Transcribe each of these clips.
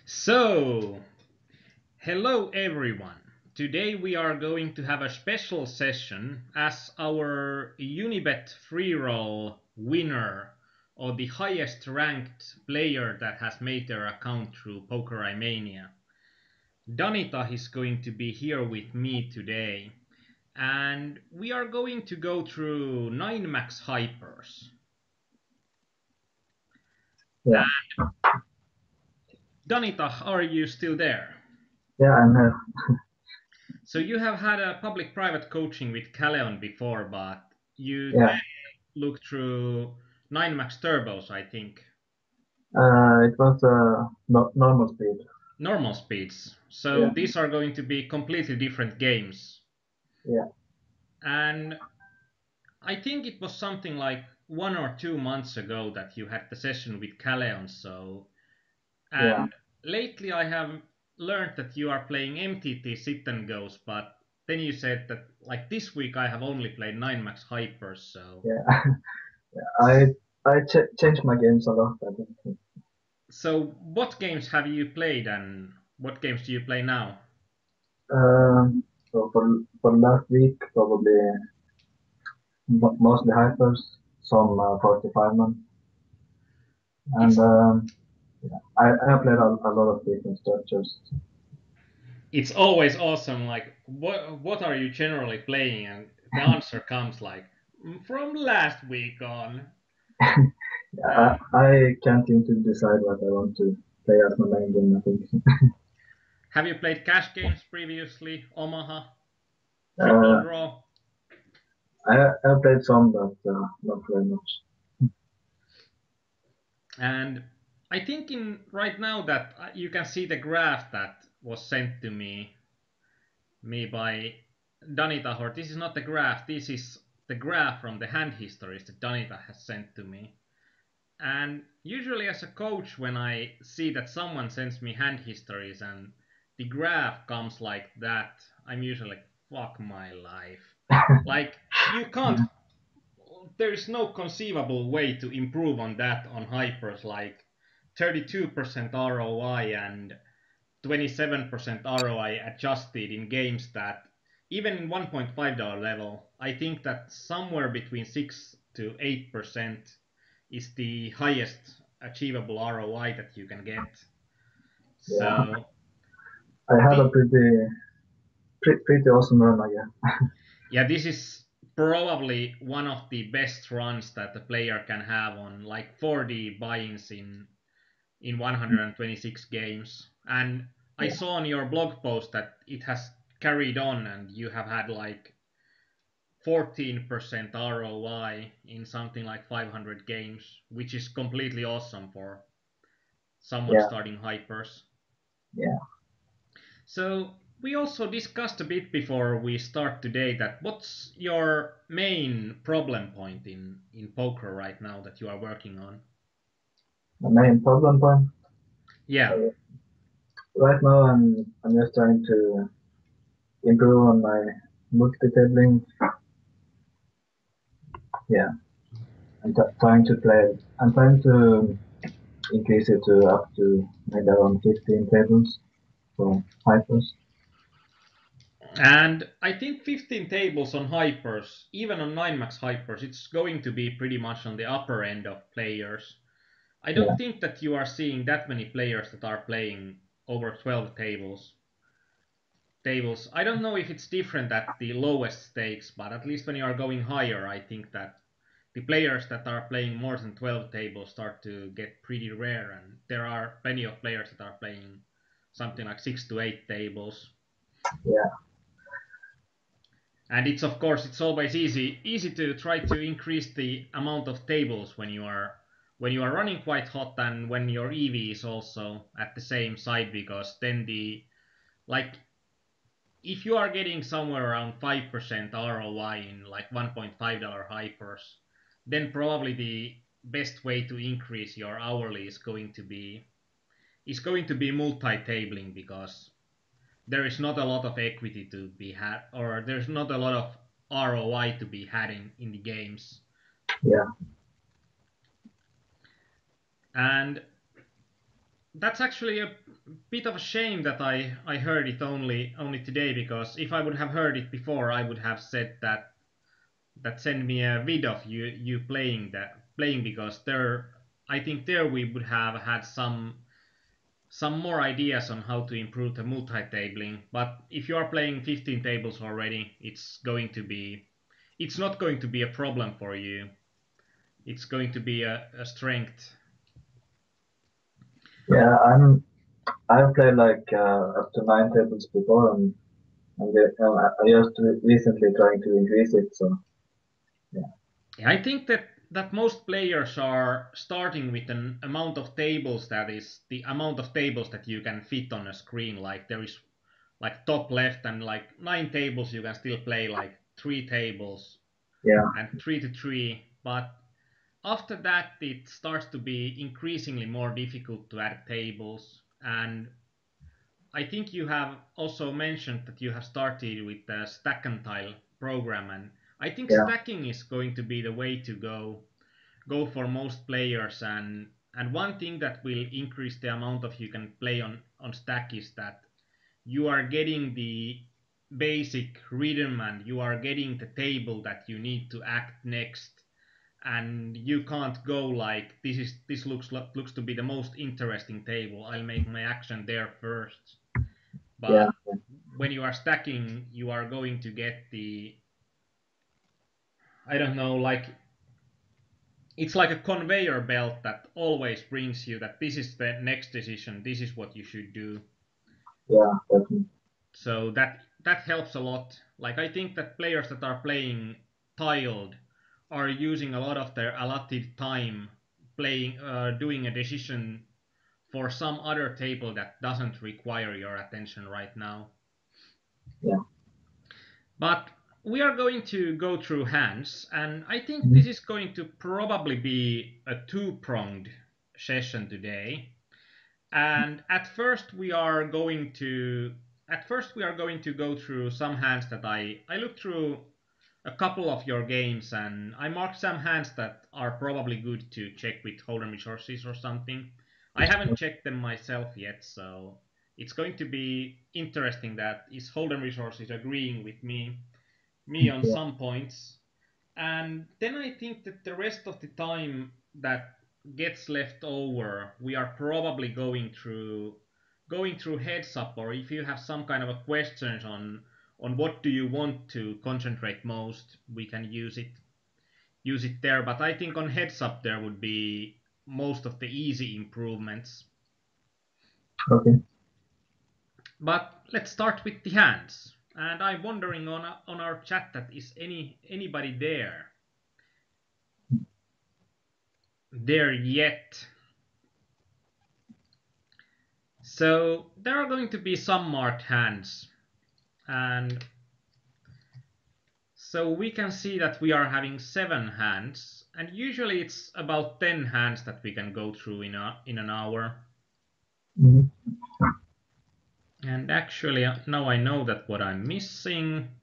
So, hello everyone. Today we are going to have a special session as our Unibet free roll winner or the highest ranked player that has made their account through Pokerimania. Danitah is going to be here with me today and we are going to go through 9 max hypers. Yeah, Danitah, are you still there? yeah, I'm here. So you have had a public-private coaching with Caleon before, but you Yeah, then looked through 9 Max Turbos, I think, it was no, normal speed. normal speeds. So Yeah, these are going to be completely different games. yeah, And I think it was something like 1 or 2 months ago that you had the session with Caleon. So, yeah, and lately I have learned that you are playing MTT Sit and Goes, but then you said that like this week I have only played 9 Max Hypers. So yeah. I changed my games a lot. I think. So, what games have you played and what games do you play now? So for last week, probably mostly hypers, some 45 man, and It's yeah, I played a lot of different structures. it's always awesome. Like, what are you generally playing? And the answer comes like from last week on. Yeah, Uh, I can't seem to decide what I want to play as my main game. I think. have you played cash games previously? Omaha, Triple uh, Draw, I played some, but not very much. and I think in right now that you can see the graph that was sent to me by Danitah. Or this is not the graph. This is the graph from the hand histories that Danitah has sent to me. And usually, as a coach, when I see that someone sends me hand histories and the graph comes like that, I'm usually like, fuck my life. Like, you can't, there is no conceivable way to improve on that on hypers, like 32% ROI and 27% ROI adjusted in games that, even in $1.5 level, I think that somewhere between 6 to 8% is the highest achievable ROI that you can get. Yeah, So I had a the pretty awesome run, I guess. yeah, this is probably one of the best runs that the player can have on like 4D buy-ins in 126 games. And I Yeah, saw on your blog post that it has carried on and you have had like 14% ROI in something like 500 games, which is completely awesome for someone yeah, starting hypers. yeah. So we also discussed a bit before we start today that what's your main problem point in poker right now that you are working on? The main problem point Yeah. uh, right now, I'm just trying to improve on my multi-tabling. Yeah, trying to play. I'm trying to increase it to up to maybe around 15 tables for hypers. And I think 15 tables on hypers, even on 9 max hypers, it's going to be pretty much on the upper end of players. I Yeah, don't think that you are seeing that many players that are playing over 12 tables. I don't know if it's different at the lowest stakes, but at least when you are going higher, I think that the players that are playing more than 12 tables start to get pretty rare, and there are plenty of players that are playing something like 6 to 8 tables. yeah, And it's of course it's always easy to try to increase the amount of tables when you are running quite hot and when your EV is also at the same side, because then the like if you are getting somewhere around 5% ROI in like $1.5 hypers, then probably the best way to increase your hourly is going to be multi-tabling, because there is not a lot of equity to be had, or there's not a lot of ROI to be had in the games. yeah, And that's actually a bit of a shame that I heard it only today, because if I would have heard it before, I would have said that send me a vid of you playing, because there I think there we would have had some more ideas on how to improve the multi-tabling. But if you are playing 15 tables already, it's not going to be a problem for you. It's going to be a strength. Yeah, I've played like up to 9 tables before, and I just recently trying to increase it. So yeah, I think that most players are starting with an amount of tables that is the amount of tables that you can fit on a screen. Like there is like top left, and like 9 tables you can still play like 3 tables yeah, and 3 to 3. But after that it starts to be increasingly more difficult to add tables. And I think you have also mentioned that you have started with the stack and tile program, and I think yeah, stacking is going to be the way to go for most players. And one thing that will increase the amount of you can play on stack is that you are getting the basic rhythm, and you are getting the table that you need to act next. And you can't go like this looks to be the most interesting table, I'll make my action there first. yeah, But when you are stacking, you are going to get the, I don't know, like it's like a conveyor belt that always brings you that this is the next decision, this is what you should do. yeah, definitely. So that helps a lot. Like I think that players that are playing tiled are using a lot of their allotted time playing doing a decision for some other table that doesn't require your attention right now. Yeah. But we are going to go through hands, and I think Mhm. this is going to probably be a two-pronged session today. And at first we are going to go through some hands that I looked through a couple of your games, and I marked some hands that are probably good to check with Hold'em resources or something. I haven't checked them myself yet, so it's going to be interesting that is Hold'em resources agreeing with me on Yeah. some points. And then I think that the rest of the time that gets left over, we are probably going through heads up, or if you have some kind of a questions on what do you want to concentrate most, we can use it there. But I think on heads up there would be most of the easy improvements. Okay. But let's start with the hands. And I'm wondering on our chat that is anybody there yet. So there are going to be some marked hands, and so we can see that we are having 7 hands, and usually it's about 10 hands that we can go through in an hour. Mhm. And actually now I know that what I'm missing.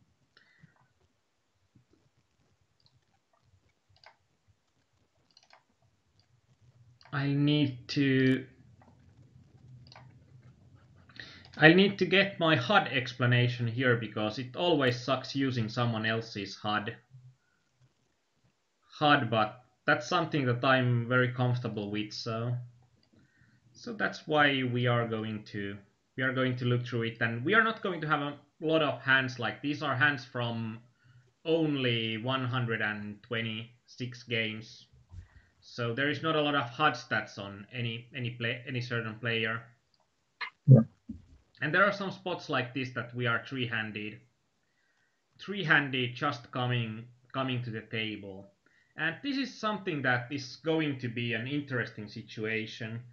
I need to I need to get my HUD explanation here, because it always sucks using someone else's HUD, but that's something that I'm very comfortable with. So that's why we are going to look through it, and we are not going to have a lot of hands. Like these are hands from only 126 games, so there is not a lot of HUD stats on any certain player. Yeah. And there are some spots like this that we are three-handed just coming to the table. And this is something that is going to be an interesting situation,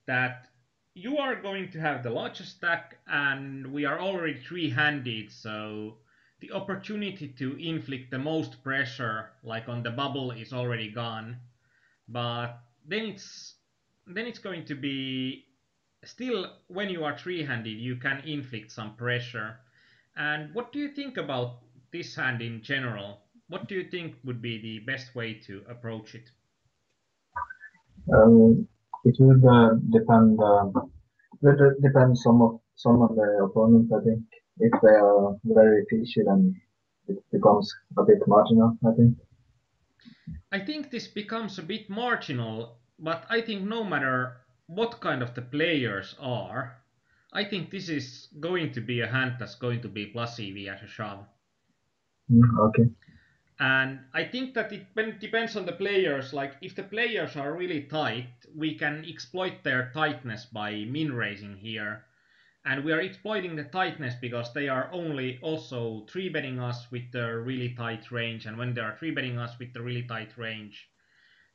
that you are going to have the largest stack and we are already three-handed, so the opportunity to inflict the most pressure like on the bubble is already gone. But then it's going to be still, when you are three-handed you can inflict some pressure. And what do you think about this hand in general? What do you think would be the best way to approach it? Um, It will depend. Depend some of the opponents. I think if they are very fishy, then it becomes a bit marginal. I think. I think this becomes a bit marginal, but I think no matter what kind of the players are, I think this is going to be a hand that's going to be plus EV as a shove. Okay. And I think that it depends on the players. Like, if the players are really tight, we can exploit their tightness by min raising here. And we are exploiting the tightness because they are only also 3-betting us with the really tight range. And when they are 3-betting us with the really tight range,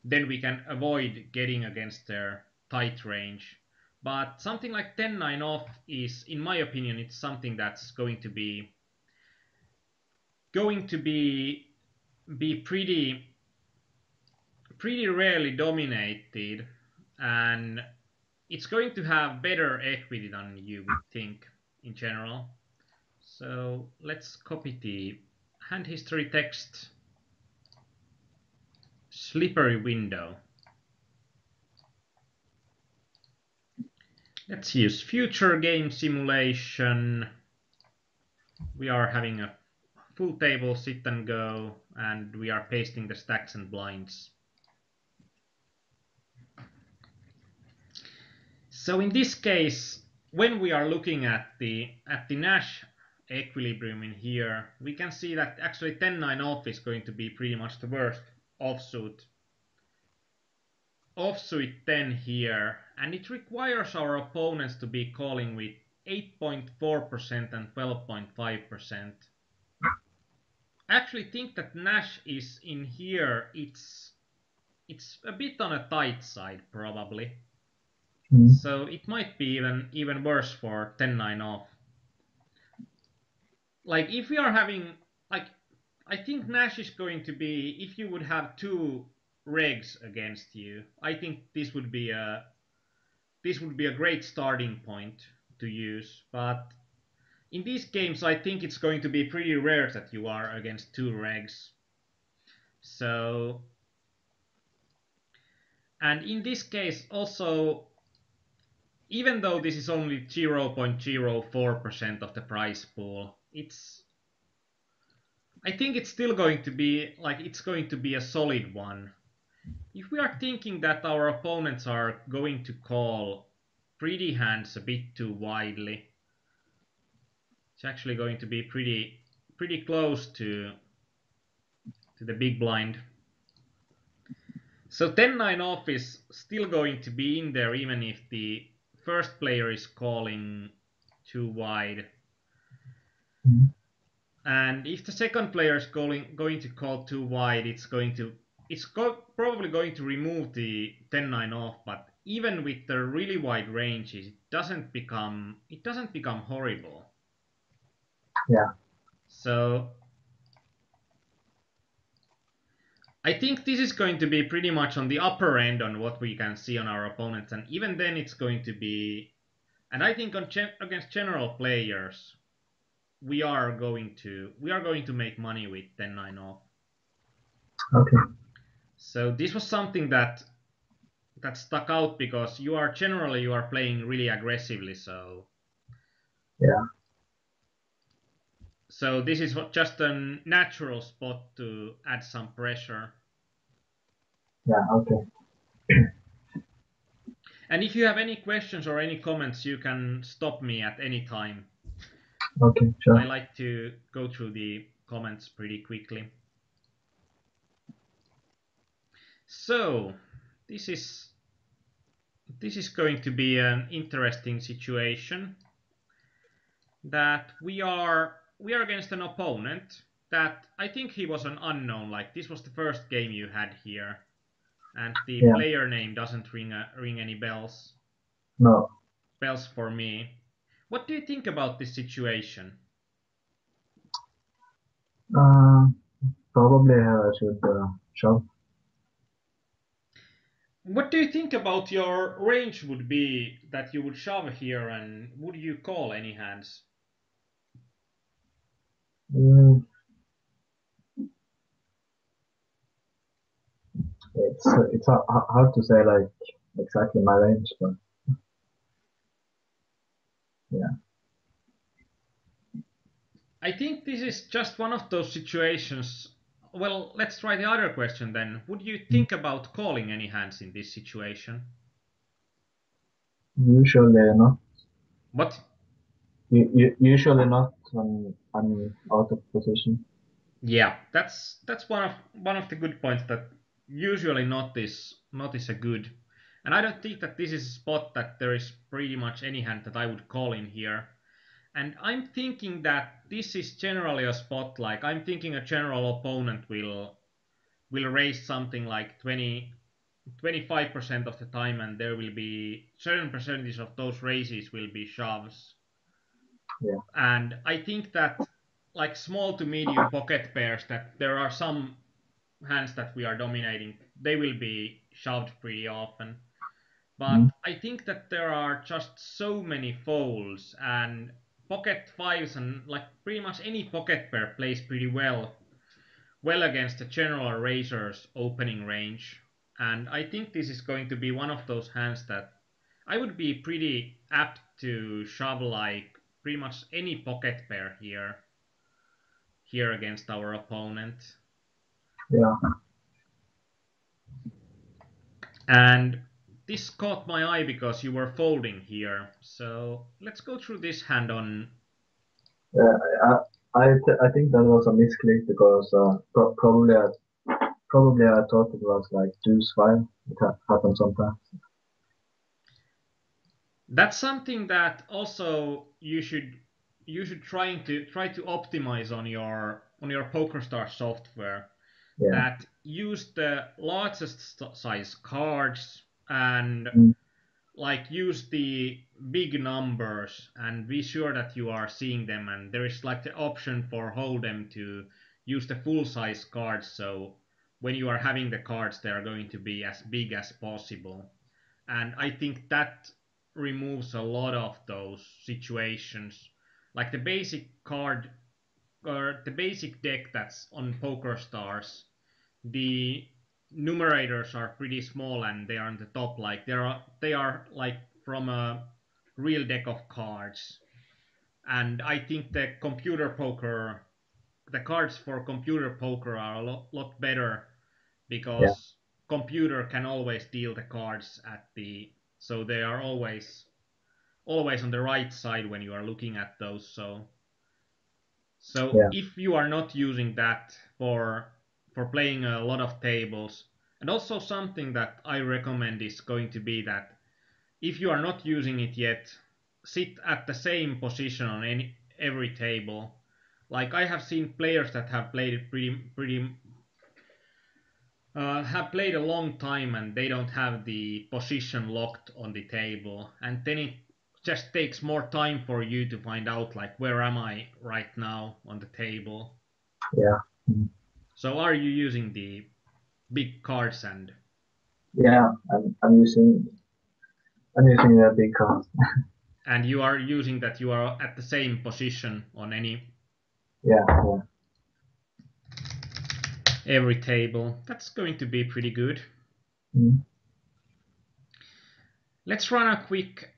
then we can avoid getting against their tight range. But something like 10-9 off is, in my opinion, it's something that's going to be pretty rarely dominated, and it's going to have better equity than you would think in general. So let's copy the hand history text. Slippery window. Let's use future game simulation. We are having a full table sit and go, and we are pasting the stacks and blinds. So in this case, when we are looking at the Nash equilibrium in here, we can see that actually 10-9 off is going to be pretty much the worst offsuit. Offsuit 10 here, and it requires our opponents to be calling with 8.4% and 12.5%. I actually think that Nash is in here, it's a bit on a tight side probably. So it might be even worse for 10-9 off. Like, if we are having, like, I think Nash is going to be, if you would have two regs against you, I think this would be a great starting point to use. But in these games, I think it's going to be pretty rare that you are against two regs. So, and in this case also, even though this is only 0.04% of the prize pool, I think it's still going to be a solid one. If we are thinking that our opponents are going to call pretty hands a bit too widely, it's actually going to be pretty close to the big blind. So 10-9 off is still going to be in there even if the first player is calling too wide. And if the second player is going to call too wide, it's probably going to remove the 10-9 off. But even with the really wide ranges, it doesn't become horrible. Yeah. So I think this is going to be pretty much on the upper end on what we can see on our opponents, and even then it's going to be. And I think against general players, we are going to make money with 10-9 off. Okay. So this was something that stuck out because you are playing really aggressively. So yeah. So this is just a natural spot to add some pressure. Yeah. Okay. And if you have any questions or any comments, you can stop me at any time. Okay, sure. I like to go through the comments pretty quickly. So this is going to be an interesting situation, that we are against an opponent that I think he was an unknown. Like, this was the first game you had here, and the player name doesn't ring any bells. No. Bells for me. What do you think about this situation? Probably I should shove. What do you think about your range would be that you would shove here, and would you call any hands? It's hard to say. Like, exactly my range, but yeah. I think this is just one of those situations. Well, let's try the other question then. Would you Mm. think about calling any hands in this situation? Usually not. What? Usually not when I'm out of position. Yeah, that's one of the good points that usually not is a good. And I don't think that this is a spot that there is pretty much any hand that I would call in here. And I'm thinking that this is generally a spot like I'm thinking a general opponent will raise something like 25% of the time, and there will be certain percentage of those raises will be shoves. Yeah. And I think that like small to medium pocket pairs that there are some hands that we are dominating, they will be shoved pretty often. Mm. But I think that there are just so many folds, and pocket fives and like pretty much any pocket pair plays pretty well against the general raiser's opening range. And I think this is going to be one of those hands that I would be pretty apt to shove like pretty much any pocket pair here against our opponent. Yeah. And this caught my eye because you were folding here. So let's go through this hand on. Yeah. I think that was a misclick because probably I thought it was like deuce five. It happens sometimes. That's something that also you should try to optimize on your PokerStars software, Yeah. that use the largest size cards and Mm. like use the big numbers and be sure that you are seeing them, and there is like the option for hold'em to use the full size cards, so when you are having the cards they are going to be as big as possible. And I think that removes a lot of those situations, like the basic card or the basic deck that's on PokerStars. The numerators are pretty small and they are on the top, like they are like from a real deck of cards. And I think the cards for computer poker are a lot better, Yeah. because computer can always deal the cards at the so they are always on the right side when you are looking at those. So Yeah. if you are not using that for playing a lot of tables, and also something that I recommend is going to be that if you are not using it yet, sit at the same position on every table. Like I have seen players that have played it pretty have played a long time and they don't have the position locked on the table, and then it just takes more time for you to find out like where am I right now on the table. Yeah. Mm. So are you using the big cards, Yeah. I'm using the big cards. and you are using that you are at the same position on Yeah. Yeah. every table? That's going to be pretty good. Mm. Let's run a quick.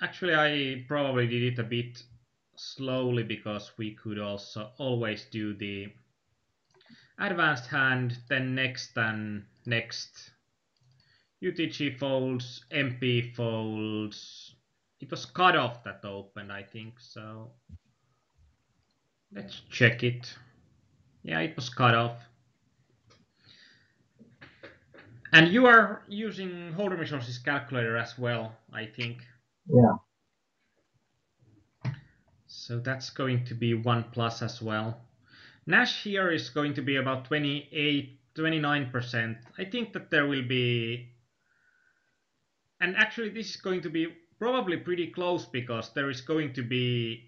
Actually, I probably did it a bit slowly because we could also always do the advanced hand, then next and next. UTG folds, MP folds. It was cut off that opened, I think. So let's check it. Yeah, it was cut off. And you are using Holder Resources calculator as well, I think. Yeah. So that's going to be 1 plus as well. Nash here is going to be about 28, 29%. I think that there will be. And actually, this is going to be probably pretty close because there is going to be.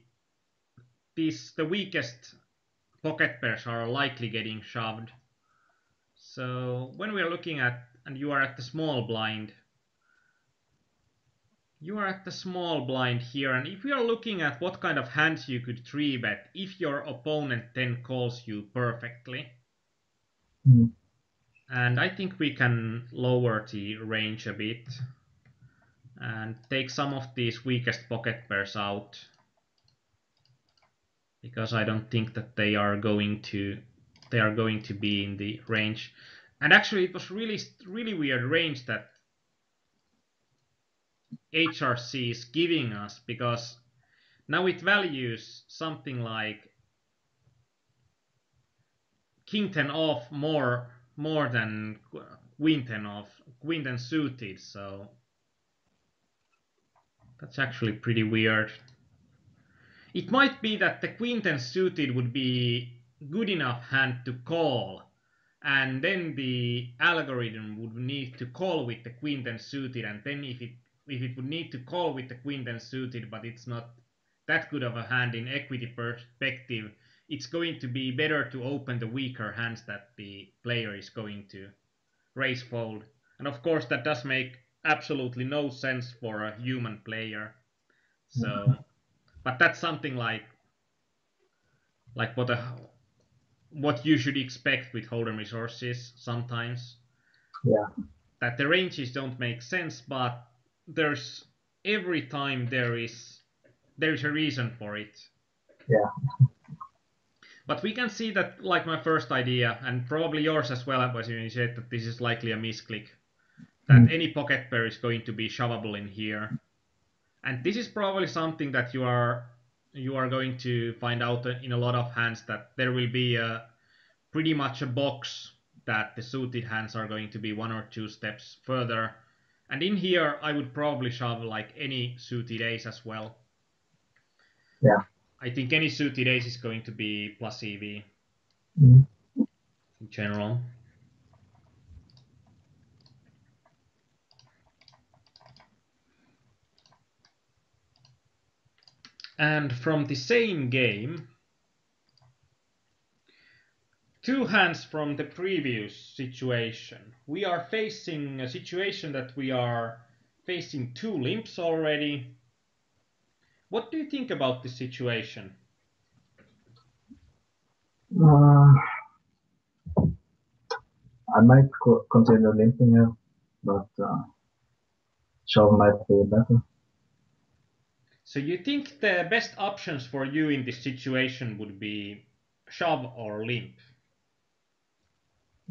The weakest pocket pairs are likely getting shoved. So when we are looking at. And you are at the small blind. You are at the small blind here, and if we are looking at what kind of hands you could 3-bet if your opponent then calls you perfectly. Mm. And I think we can lower the range a bit and take some of these weakest pocket pairs out, because I don't think that they are going to be in the range. And actually it was really weird range that HRC is giving us, because now it values something like king 10 off more than queen 10 off, queen 10 suited, so that's actually pretty weird. It might be that the queen 10 suited would be good enough hand to call, and then the algorithm would need to call with the queen 10 suited, and then if it would need to call with the queen 10 suited, but it's not that good of a hand in equity perspective, it's going to be better to open the weaker hands that the player is going to raise fold. And of course that does make absolutely no sense for a human player. So, but that's something like what you should expect with Hold'em resources sometimes. Yeah. That the ranges don't make sense, but there's every time there is a reason for it. Yeah. But we can see that, like my first idea, and probably yours as well, was you said that this is likely a misclick. That any pocket pair is going to be shovable in here. And this is probably something that you are going to find out in a lot of hands, that there will be pretty much a box that the suited hands are going to be 1 or 2 steps further. And in here I would probably shove like any suited ace as well. Yeah. I think any suited ace is going to be plus EV in general. And from the same game, 2 hands from the previous situation. We are facing a situation that we are facing 2 limps already. What do you think about this situation? I might consider limping here, but shove might be better. So you think the best options for you in this situation would be shove or limp?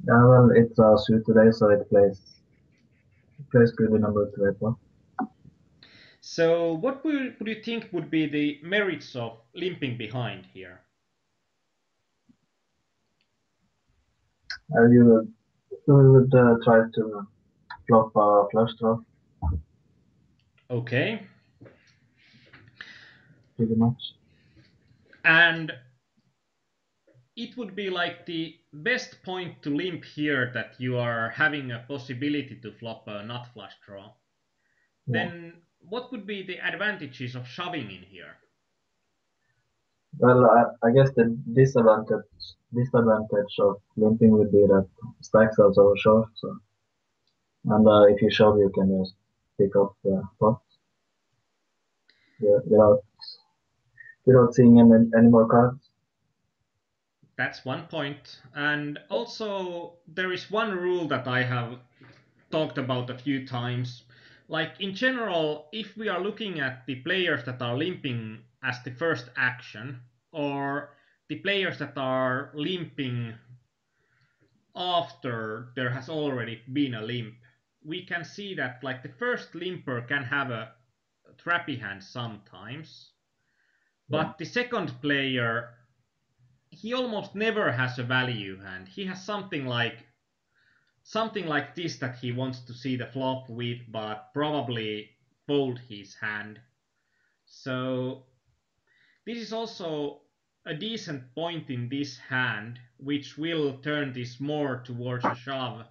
Yeah, well, it's a suit today, so it plays good in number 2 as well. So what would you think would be the merits of limping behind here? You would try to flop a flush draw. Okay. Pretty much. And it would be like the best point to limp here that you are having a possibility to flop a nut flush draw. Yeah. Then what would be the advantages of shoving in here? Well, I guess the disadvantage of limping would be that stacks are so short. So, and if you shove, you can just pick up the pot without seeing any more cards. That's one point. And also there is one rule that I have talked about a few times. Like in general, if we are looking at the players that are limping as the first action, or the players that are limping after there has already been a limp, we can see that like the first limper can have a trappy hand sometimes, Yeah. but the second player, he almost never has a value hand. He has something like this that he wants to see the flop with, but probably fold his hand. So this is also a decent point in this hand, which will turn this more towards a shove,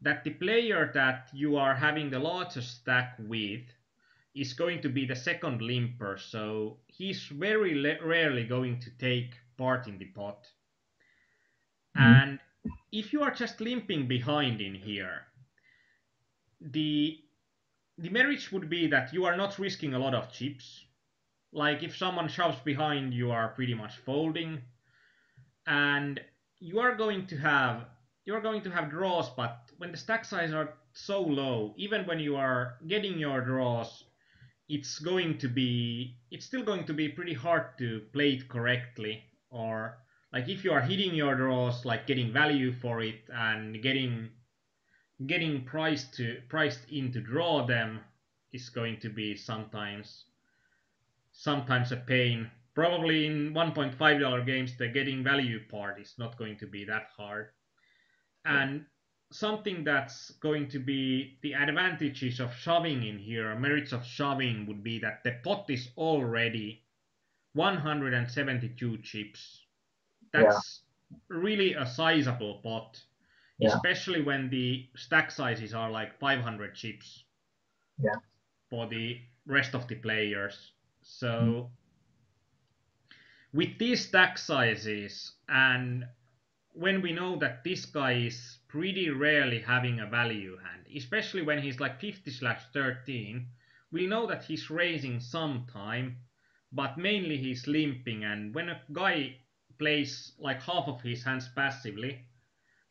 that the player that you are having the largest stack with is going to be the second limper, so he's very rarely going to take part in the pot. And if you are just limping behind in here, the merit would be that you are not risking a lot of chips. Like if someone shoves behind, you are pretty much folding, and you are going to have you're going to have draws, but when the stack size are so low, even when you are getting your draws, it's still going to be pretty hard to play it correctly. Or like if you are hitting your draws, like getting value for it and getting priced in to draw them is going to be sometimes a pain. Probably in $1.5 games, the getting value part is not going to be that hard. And something that's going to be the advantages of shoving in here, merits of shoving, would be that the pot is already 172 chips. Yeah. That's really a sizable pot, Yeah. especially when the stack sizes are like 500 chips Yeah. for the rest of the players. Mm. So with these stack sizes, and when we know that this guy is pretty rarely having a value hand, especially when he's like 50/13, we know that he's raising sometime, but mainly he's limping. And when a guy plays like half of his hands passively,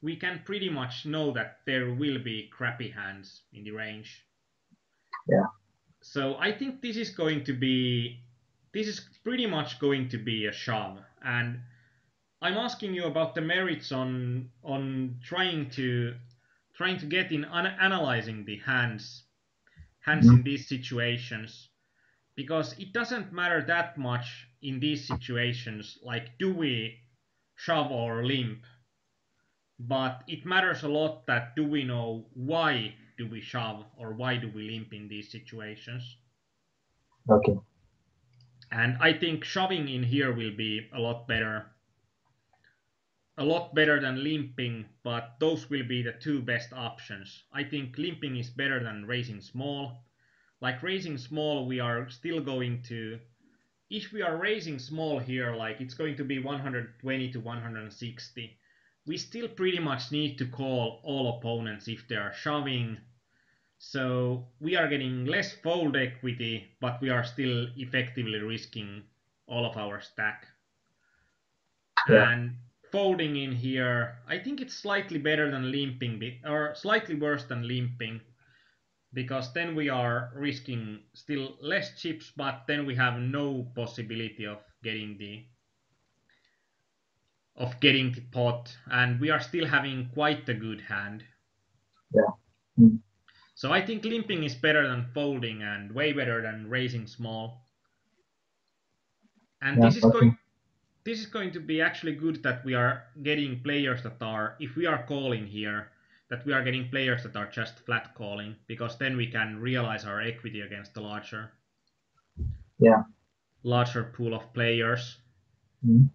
we can pretty much know that there will be crappy hands in the range. Yeah. So I think this is pretty much going to be a shove. And I'm asking you about the merits on trying to get in analyzing the hands Mm. in these situations, because it doesn't matter that much in these situations, like do we shove or limp, but it matters a lot that do we know why do we shove or why do we limp in these situations. Okay. And I think shoving in here will be a lot better than limping, but those will be the two best options. I think limping is better than raising small. Like raising small, we are still going to, if we are raising small here, like it's going to be 120 to 160, we still pretty much need to call all opponents if they are shoving. So we are getting less fold equity, but we are still effectively risking all of our stack. Yeah. And folding in here, I think it's slightly better than limping, or slightly worse than limping, because then we are risking still less chips, but then we have no possibility of getting the pot, and we are still having quite a good hand. Yeah. Mm. So I think limping is better than folding and way better than raising small. And Yeah. Okay. this is going to be actually good that we are getting players that are, if we are calling here, that we are getting players that are just flat calling, because then we can realize our equity against the Yeah. larger pool of players. Mm.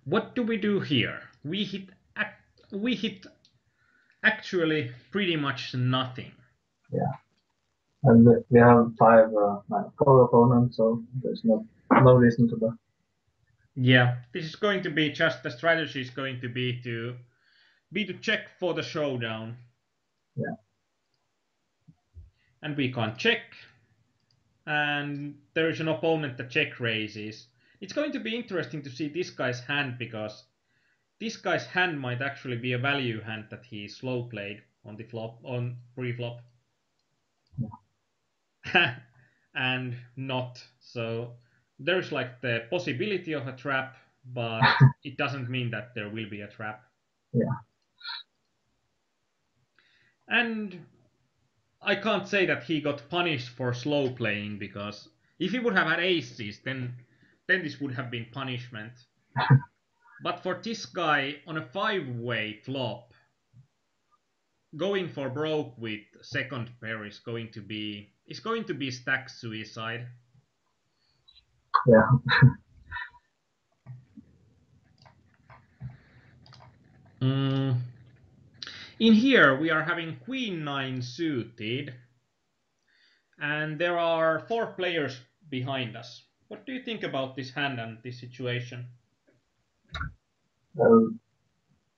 What do we do here? We hit actually pretty much nothing. Yeah. And we have four opponents, so there's no reason to that. Yeah, this is going to be just the strategy is going to be to check for the showdown. Yeah. And we can't check, and there is an opponent that check raises. It's going to be interesting to see this guy's hand, because this guy's hand might actually be a value hand that he slow played on the flop, on pre-flop. And not. So there's like the possibility of a trap, but it doesn't mean that there will be a trap. Yeah. And I can't say that he got punished for slow playing, because if he would have had aces, then this would have been punishment. But for this guy on a 5-way flop, going for broke with second pair is going to be stack suicide. Yeah. Mm. In here we are having Queen 9 suited, and there are 4 players behind us. What do you think about this hand and this situation? Well,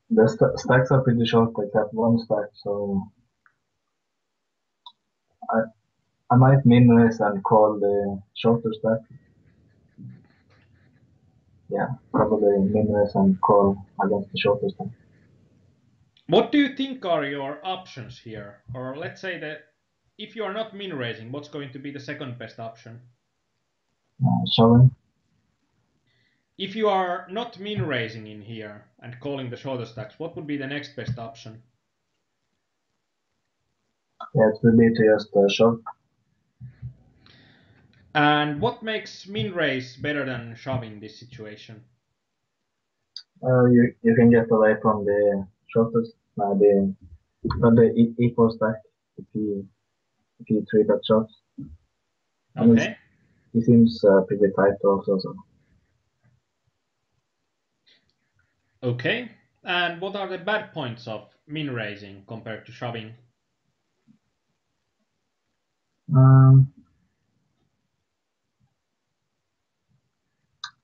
the stacks are pretty short. I have one stack, so I I might min raise and call the shorter stack. Yeah, probably min-raise and call against the shorter stack. What do you think are your options here? Or let's say that if you are not min raising, what's going to be the second best option? Shoving. If you are not min raising in here and calling the shorter stacks, what would be the next best option? Yeah, it will be to just shove. And what makes min raise better than shove in this situation? You can get away from the shortest, the equal stack if you three bet shots. And Okay. he seems pretty tight also. So Okay. And what are the bad points of min raising compared to shoving? um,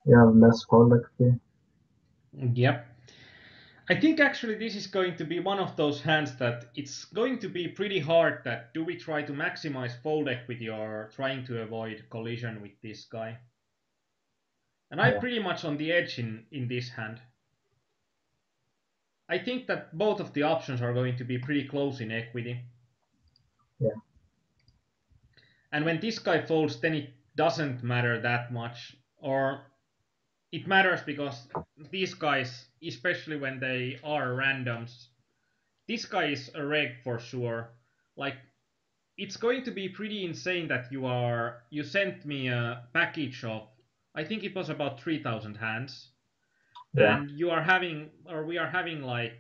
yeah, less fold equity. Yep. I think actually this is going to be one of those hands that it's going to be pretty hard that do we try to maximize fold equity or trying to avoid collision with this guy. And I'm Yeah, pretty much on the edge in this hand. I think that both of the options are going to be pretty close in equity. yeah, And when this guy folds, then it doesn't matter that much. Or it matters because these guys, especially when they are randoms, this guy is a reg for sure. Like it's going to be pretty insane that you sent me a package of I think it was about 3,000 hands, yeah, and you are having or we are having like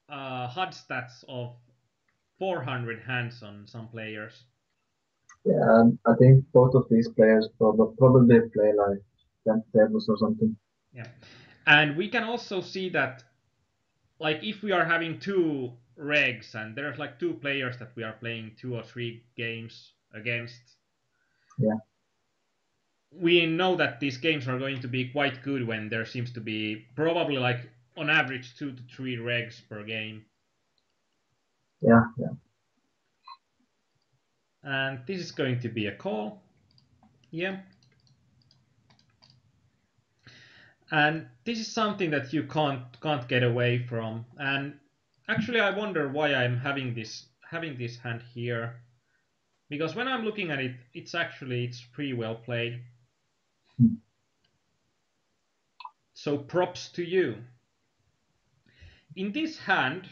HUD stats of 400 hands on some players. yeah. And I think both of these players probably play like 10 tables or something. Yeah, and we can also see that like if we are having two regs and there's like two players that we are playing 2 or 3 games against, Yeah, we know that these games are going to be quite good when there seems to be probably like on average 2 to 3 regs per game. yeah, yeah. And this is going to be a call. Yeah. And this is something that you can't get away from. And actually I wonder why I'm having this hand here. Because when I'm looking at it, it's pretty well played. Hmm. So props to you. In this hand,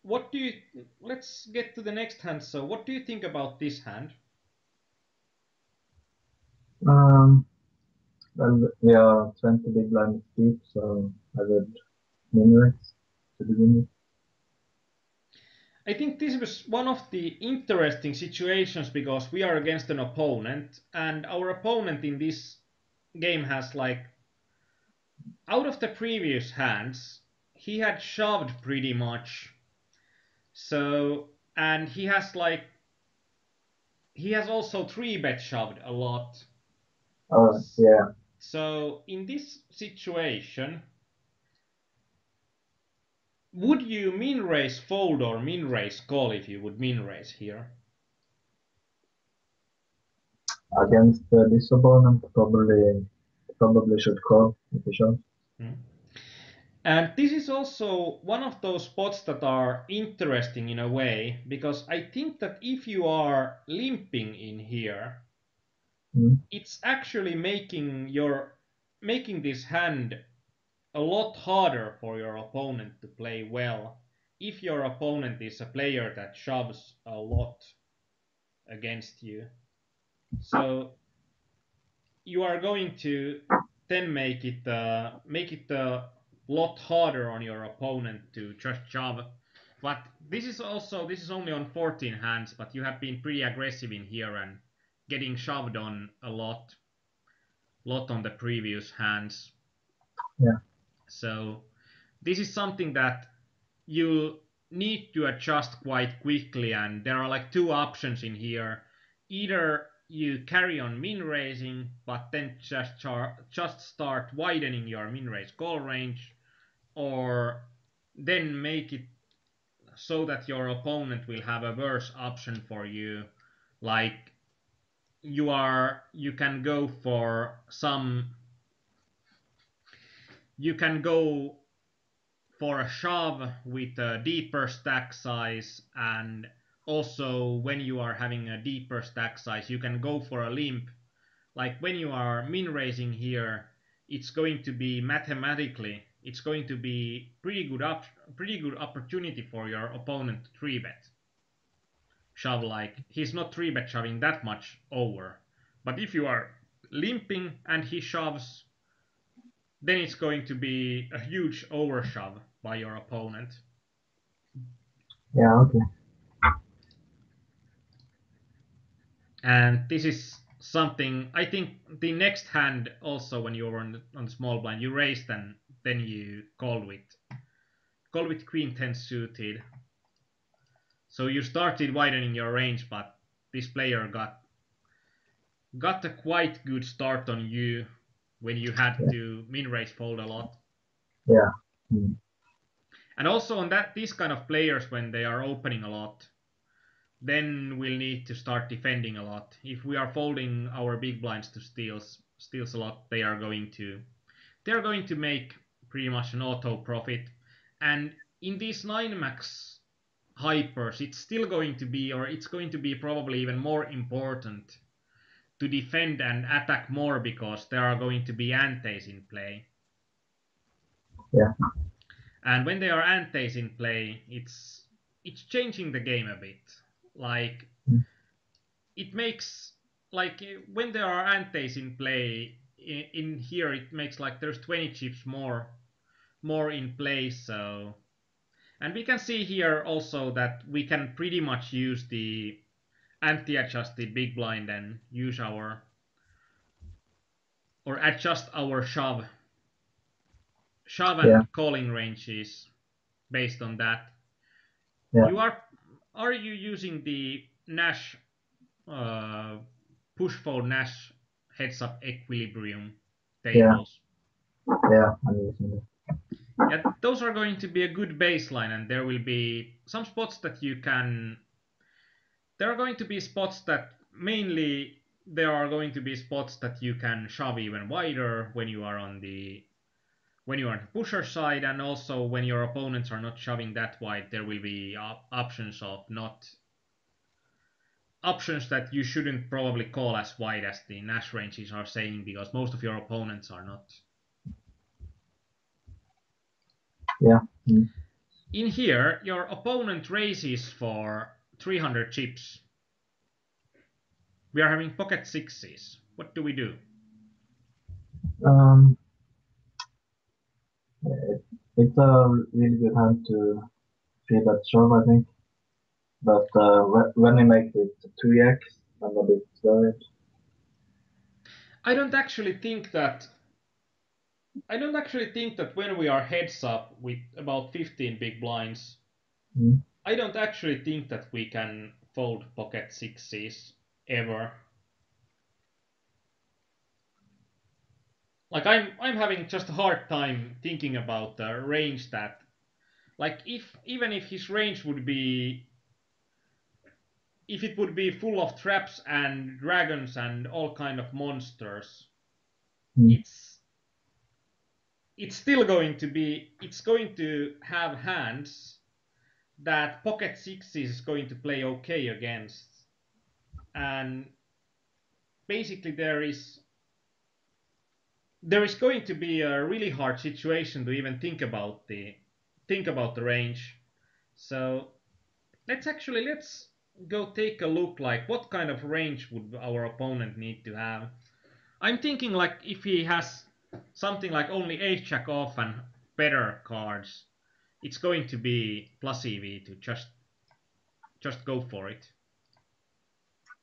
what do you let's get to the next hand. So what do you think about this hand? Um, well, we are 20 big blinds deep, so I would min-raise to begin with. I think this was one of the interesting situations because we are against an opponent, and our opponent in this game has like out of the previous hands, he had shoved pretty much. So and he has also 3 bet shoved a lot. Yeah, So in this situation, would you min raise fold or min raise call if you would min raise here? against this opponent, probably should call if he shows. Hmm. And this is also one of those spots that are interesting in a way because I think that if you are limping in here, Mm. it's actually making this hand a lot harder for your opponent to play well if your opponent is a player that shoves a lot against you. So you are going to then make it a lot harder on your opponent to just shove. But this is only on 14 hands, but you have been pretty aggressive in here and getting shoved on a lot on the previous hands. Yeah, So this is something that you need to adjust quite quickly, and there are like 2 options in here. Either you carry on min raising, but then just start widening your min raise call range, or then make it so that your opponent will have a worse option for you, like you can go for some you can go for a shove with a deeper stack size, and also when you are having a deeper stack size, you can go for a limp. Like when you are min raising here, it's going to be mathematically, it's going to be pretty good opportunity for your opponent to 3-bet shove. Like he's not 3-bet shoving that much over, but if you are limping and he shoves, then it's going to be a huge overshove by your opponent. Yeah, okay. And this is something, I think the next hand also, when you're on small blind, you raised and then you call with queen 10 suited. So you started widening your range, but this player got a quite good start on you when you had to min raise fold a lot. Yeah. Mm. And also on that, these kind of players, when they are opening a lot, then we'll need to start defending a lot. If we are folding our big blinds to steals a lot, they are going to make pretty much an auto profit. And in these 9 max hypers, it's still going to be, or it's going to be probably even more important to defend and attack more, because there are going to be antes in play. Yeah. And when there are antes in play, it's changing the game a bit. Like it makes, like when there are antes in play in here, it makes like there's 20 chips more in play. So, and we can see here also that we can pretty much use the anti-adjusted big blind and use our, or adjust our shove Yeah. and calling ranges based on that. Yeah. You are you using the Nash push fold Nash heads up equilibrium Yeah. tables? Yeah. I'm using it. Yeah, those are going to be a good baseline, and there will be some spots that you can. There are going to be spots that mainly there are going to be spots that you can shove even wider when you are on the pusher side, and also when your opponents are not shoving that wide, there will be options of not options that you shouldn't probably call as wide as the Nash ranges are saying, because most of your opponents are not. Yeah. Mm. In here, your opponent raises for 300 chips. We are having pocket sixes. What do we do? Um, it's a really good hand to see that shove, I think. But when you make it 2x, I'm a bit worried. I don't actually think that. When we are heads up with about 15 big blinds, Mm. I don't actually think that we can fold pocket sixes ever. Like I'm having just a hard time thinking about the range that, like, even if his range would be, if it would be full of traps and dragons and all kind of monsters, Mm. it's still going to be, it's going to have hands that pocket sixes is going to play okay against. And basically there is going to be a really hard situation to even think about the range. So let's go take a look, like what kind of range would our opponent need to have. I'm thinking like if he has something like only ace jack off and better cards, it's going to be plus EV to just go for it.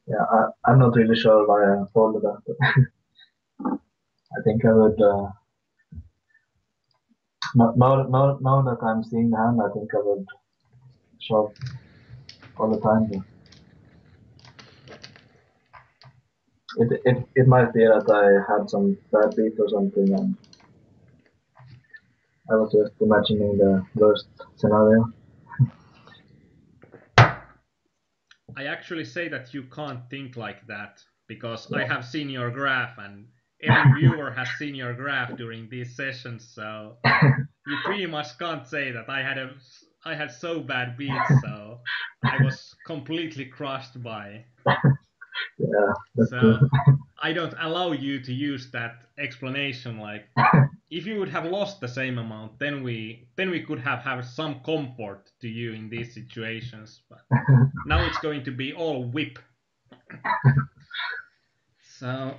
Yeah, I'm not really sure why I folded that, but I think I would. Now that I'm seeing the hand, I think I would shove all the time. But it might be that I had some bad beat or something, and I was just imagining the worst scenario. I actually say that you can't think like that, because I Yeah, have seen your graph, and every viewer has seen your graph during these sessions, so you pretty much can't say that I had so bad beats, so I was completely crushed by. Yeah, that's So good. I don't allow you to use that explanation. Like, if you would have lost the same amount, then we could have some comfort to you in these situations. But now it's going to be all whip. So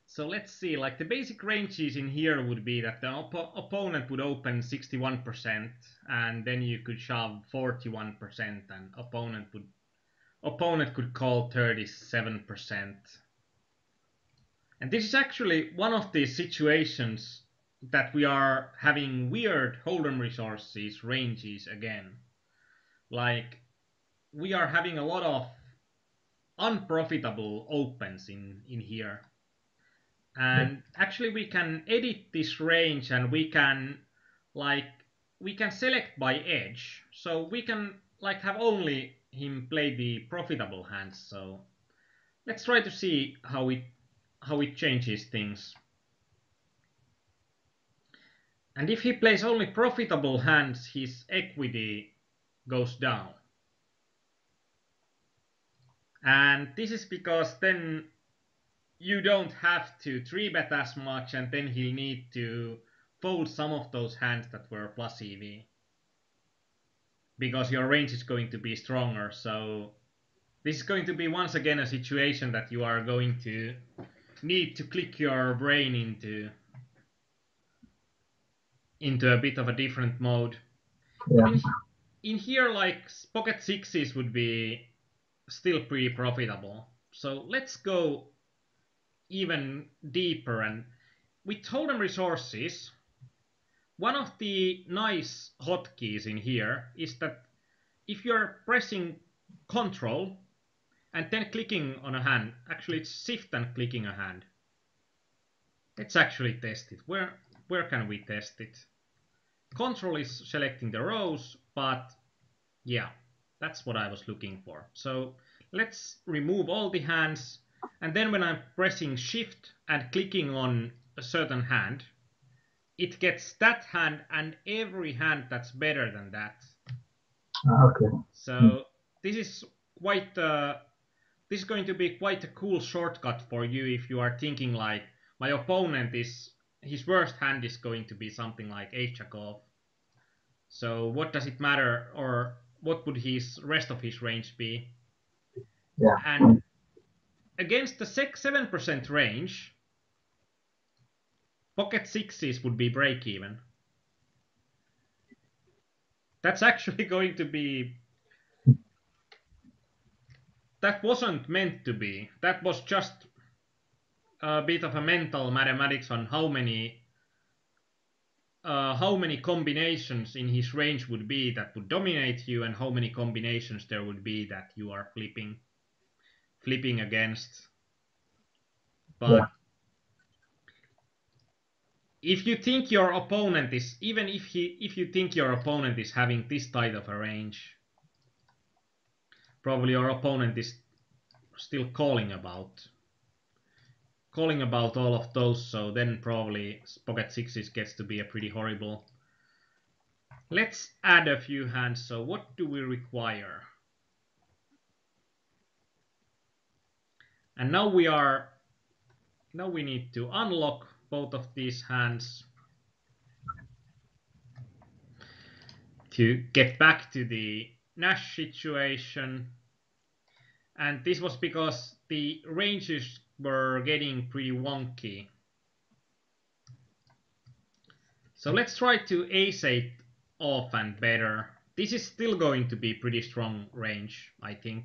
so let's see. Like the basic ranges in here would be that the opponent would open 61%, and then you could shove 41%, and opponent could call 37%. And this is actually one of the situations that we are having weird Hold'em resources ranges again. Like, we are having a lot of unprofitable opens in here. And actually we can edit this range, and we can select by edge. So we can like have only him play the profitable hands. So let's try to see how it changes things. And if he plays only profitable hands, his equity goes down. And this is because then you don't have to 3-bet as much, and then he'll need to fold some of those hands that were plus EV. Because your range is going to be stronger, so this is going to be once again a situation that you are going to need to click your brain into a bit of a different mode. Yeah. In here, like, pocket sixes would be still pretty profitable. So let's go even deeper. And with Totem resources, one of the nice hotkeys in here is that if you're pressing Control and then clicking on a hand, actually it's Shift and clicking a hand. Let's actually test it. Where can we test it? Control is selecting the rows, but yeah, that's what I was looking for. So let's remove all the hands, and then when I'm pressing Shift and clicking on a certain hand, it gets that hand and every hand that's better than that. Okay. So this is this is going to be quite a cool shortcut for you if you are thinking like, my opponent his worst hand is going to be something like Ace-Jack off. So what does it matter, or what would his rest of his range be? Yeah. And against the 7% range, pocket sixes would be break even. That's actually going to be... That wasn't meant to be. That was just a bit of a mental mathematics on how many combinations in his range would be that would dominate you, and how many combinations there would be that you are flipping against. But if you think your opponent is, even if you think your opponent is having this tight of a range, probably your opponent is still calling about all of those, so then probably pocket sixes gets to be a pretty horrible. Let's add a few hands. So what do we require? And now we need to unlock both of these hands to get back to the Nash situation. And this was because the ranges were getting pretty wonky. So let's try to ace-8 off and better. This is still going to be pretty strong range, I think.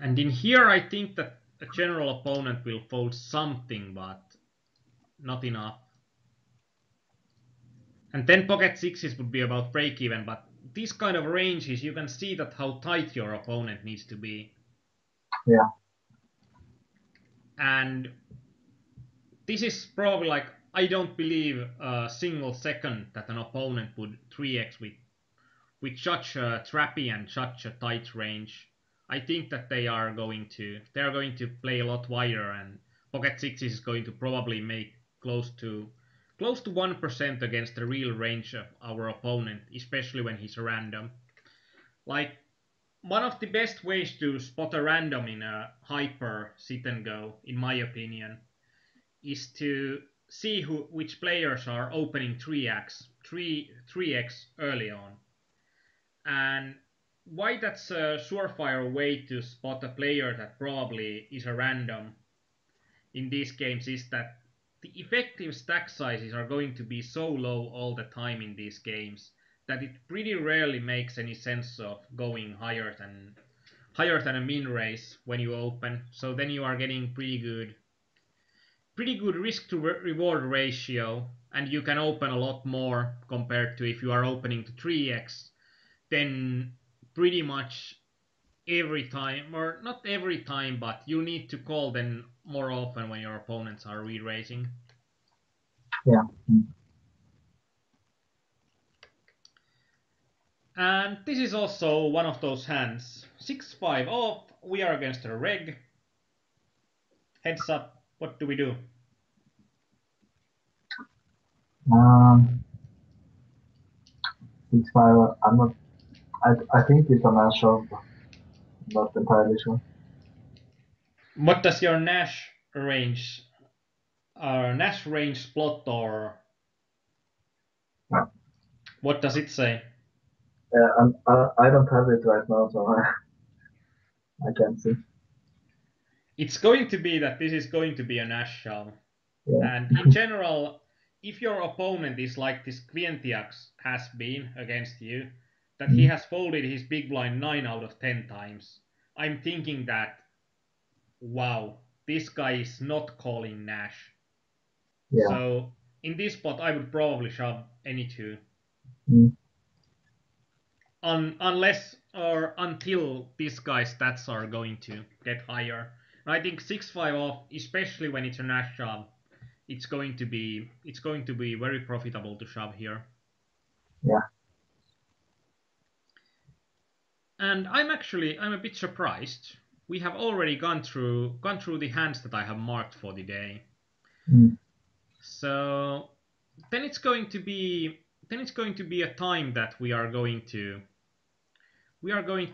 And in here I think that a general opponent will fold something, but not enough. And then pocket sixes would be about break even, but these kind of ranges, you can see that how tight your opponent needs to be. Yeah. And this is probably like, I don't believe a single second that an opponent would 3x with such a trappy and such a tight range. I think that they are going to play a lot wider, and pocket sixes is going to probably make close to 1% against the real range of our opponent, especially when he's a random. Like, one of the best ways to spot a random in a hyper sit and go, in my opinion, is to see which players are opening 3x early on. And why that's a surefire way to spot a player that probably is a random in these games is that the effective stack sizes are going to be so low all the time in these games that it pretty rarely makes any sense of going higher than a min raise when you open. So then you are getting pretty good risk to reward ratio, and you can open a lot more compared to if you are opening to 3x. Then pretty much every time, or not every time, but you need to call them more often when your opponents are re-raising. Yeah. And this is also one of those hands. 6-5 off, we are against a reg. Heads up, what do we do? 6-5. I'm not. I think it's a matchup. Not entirely sure. What does your Nash range plot, or what does it say? I don't have it right now, so I can't see. It's going to be that this is going to be a Nash shove. Yeah. And in general, if your opponent is like this Quintiax has been against you, that he has folded his big blind 9 out of 10 times, I'm thinking that, wow, this guy is not calling Nash. Yeah. So in this spot, I would probably shove any two. Unless or until this guy's stats are going to get higher. And I think 6-5 off, especially when it's a Nash shove, it's going to be very profitable to shove here. Yeah. And I'm a bit surprised. We have already gone through the hands that I have marked for the day. So then it's going to be a time that we are going to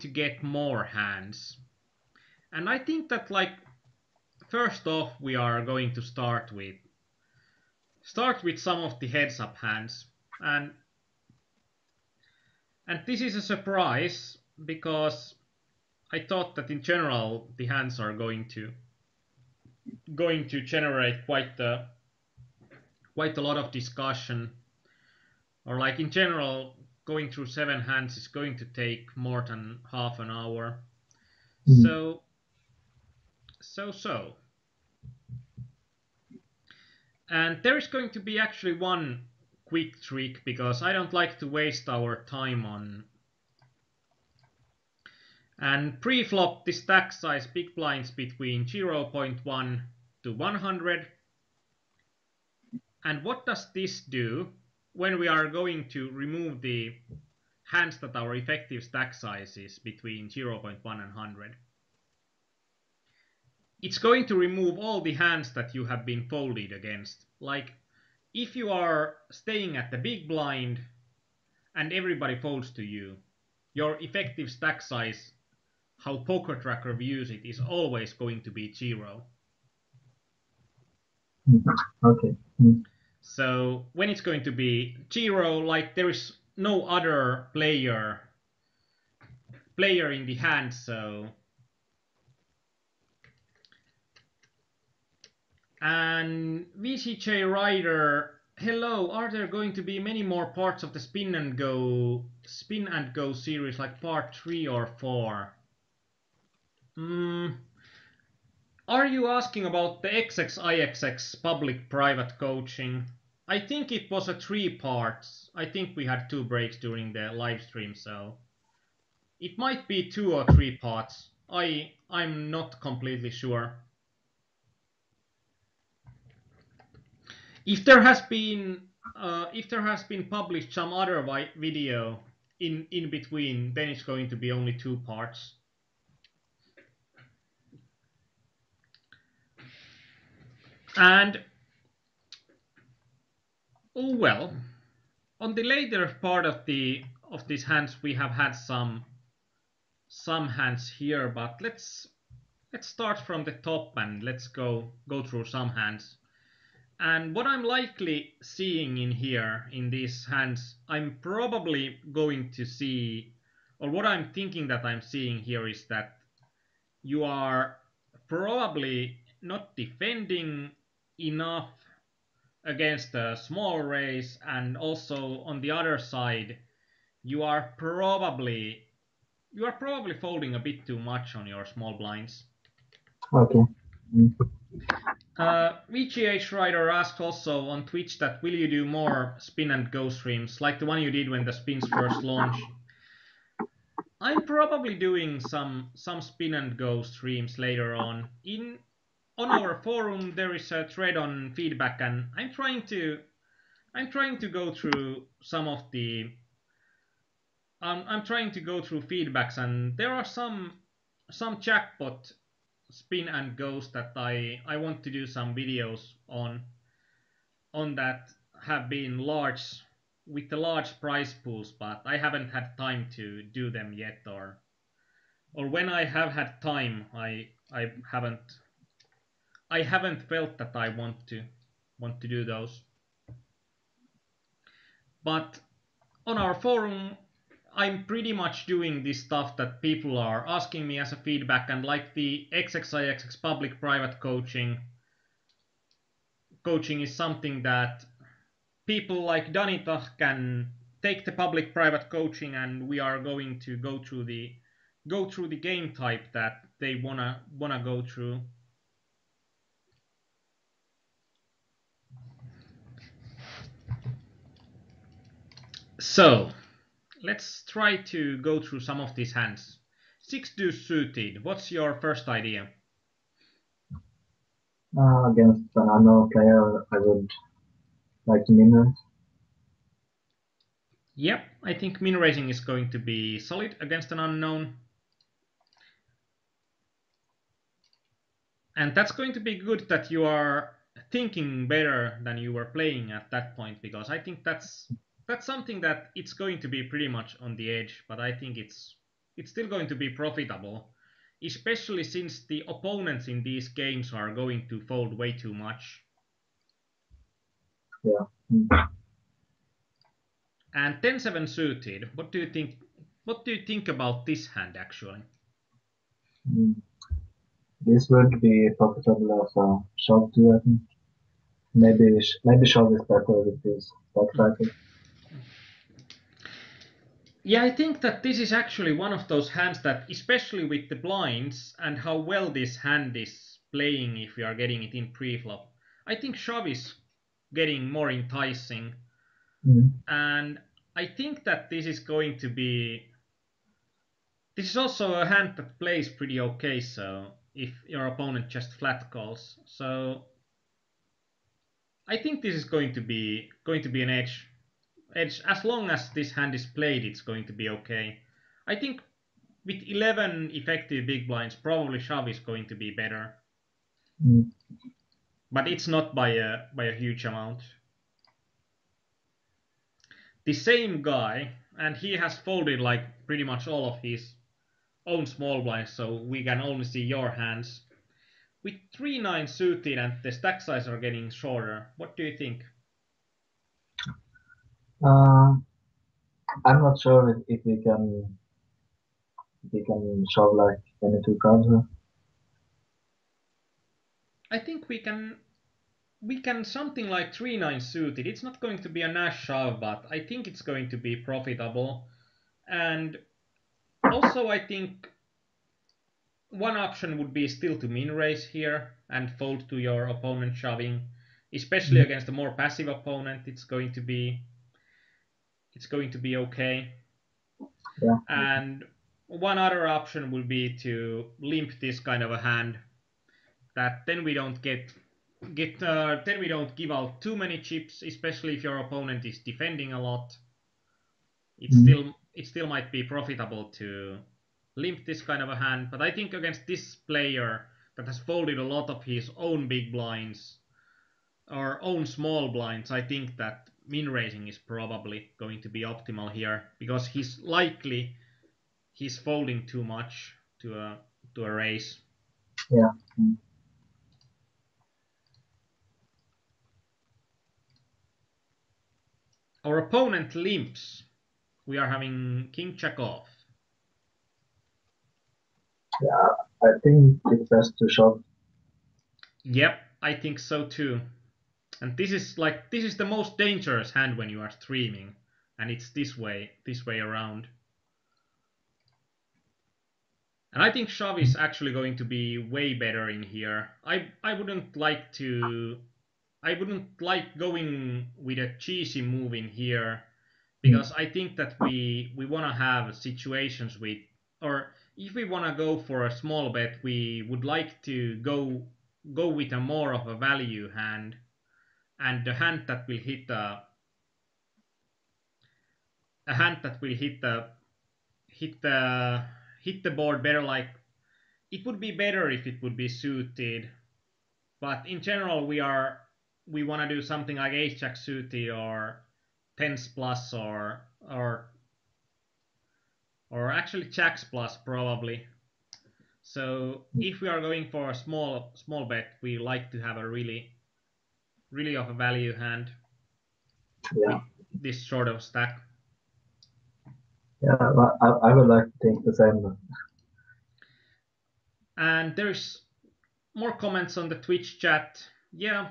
get more hands. And I think that, like, first off, we are going to start with some of the heads up hands. And this is a surprise because I thought that in general the hands are going to generate quite a lot of discussion, or like in general going through 7 hands is going to take more than half an hour. So and there is going to be actually one quick trick, because I don't like to waste our time on. And pre-flop, the stack size big blinds between 0.1 to 100. And what does this do when we are going to remove the hands that our effective stack size is between 0.1 and 100? It's going to remove all the hands that you have been folded against. Like, if you are staying at the big blind and everybody folds to you, your effective stack size, how Poker Tracker views it, is always going to be 0. Okay. So when it's going to be 0, like, there is no other player in the hand, so. And VCJ Rider, hello, are there going to be many more parts of the Spin and Go series, like part 3 or 4? Are you asking about the XXIXX public-private coaching? I think it was a 3 parts. I think we had 2 breaks during the live stream, so it might be 2 or 3 parts. I'm not completely sure. If there has been published some other video in between, then it's going to be only 2 parts. And oh well, on the later part of these hands, we have had some hands here, but let's start from the top and let's go through some hands. And what I'm likely seeing in here in these hands, I'm probably going to see, or what I'm thinking that I'm seeing here is that you are probably not defending enough against a small raise, and also on the other side you are probably folding a bit too much on your small blinds. Okay. Mm. VGH Rider asked also on Twitch that will you do more spin and go streams like the one you did when the spins first launched? I'm probably doing some spin and go streams later on. On our forum there is a thread on feedback, and I'm trying to go through some of the I'm trying to go through feedbacks, and there are some jackpot spin and goes that I want to do some videos on that have been large, with the large prize pools, but I haven't had time to do them yet, or when I have had time, I haven't felt that I want to do those. But on our forum, I'm pretty much doing this stuff that people are asking me as a feedback, and like the XXIXX public private coaching is something that people like Danitah can take the public private coaching, and we are going to go through the game type that they wanna go through. So let's try to go through some of these hands. 6 deuce suited. What's your first idea? Against an unknown player, I would like to min. Yep, I think min raising is going to be solid against an unknown. And that's going to be good that you are thinking better than you were playing at that point, because I think that's something that it's going to be pretty much on the edge, but I think it's still going to be profitable, especially since the opponents in these games are going to fold way too much. Yeah. Mm. And 10-7 suited, what do you think about this hand actually? Mm. This would be profitable as a shove too, I think. Maybe shove is better with this stack cycle. Yeah, I think that this is actually one of those hands that, especially with the blinds and how well this hand is playing if we are getting it in pre-flop, I think shove is getting more enticing. Mm. And I think that this is going to be... This is also a hand that plays pretty okay, so if your opponent just flat calls. So I think this is going to be an edge. As long as this hand is played, it's going to be okay. I think with 11 effective big blinds, probably shove is going to be better. Mm. But it's not by a huge amount. The same guy, and he has folded like pretty much all of his own small blinds, so we can only see your hands. With 3-9 suited and the stack size are getting shorter, what do you think? I'm not sure if we can shove like any two cards here. I think we can something like 3-9 suited. It's not going to be a Nash shove, but I think it's going to be profitable. And also I think one option would be still to min raise here and fold to your opponent shoving, especially against a more passive opponent. It's going to be okay. Yeah. And one other option would be to limp this kind of a hand, that then we don't then we don't give out too many chips, especially if your opponent is defending a lot. It's it still might be profitable to limp this kind of a hand, but I think against this player that has folded a lot of his own big blinds or own small blinds, I think that min raising is probably going to be optimal here because he's folding too much to a raise. Yeah. Our opponent limps. We are having king jack off. Yeah, I think it's best to shove. Yep, I think so too. And this is the most dangerous hand when you are streaming, and it's this way around. And I think shove is actually going to be way better in here. I wouldn't like going with a cheesy move in here because I think that we want to have situations with, or if we want to go for a small bet, we would like to go with a more of a value hand, and the hand that will hit a hand that will hit the board better. Like it would be better if it would be suited, but in general we want to do something like ace jack suited or tens plus or actually jacks plus probably. So if we are going for a small bet, we like to have a really of a value hand with this sort of stack. Yeah, I would like to think the same. And there's more comments on the Twitch chat. Yeah,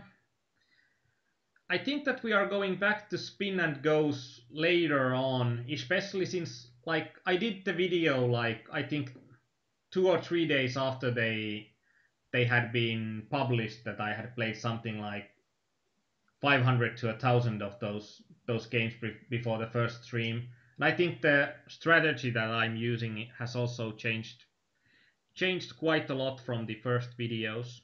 I think that we are going back to spin and goes later on, especially since like I did the video like I think 2 or 3 days after they had been published that I had played something like 500 to 1,000 of those games before the first stream. And I think the strategy that I'm using has also changed quite a lot from the first videos.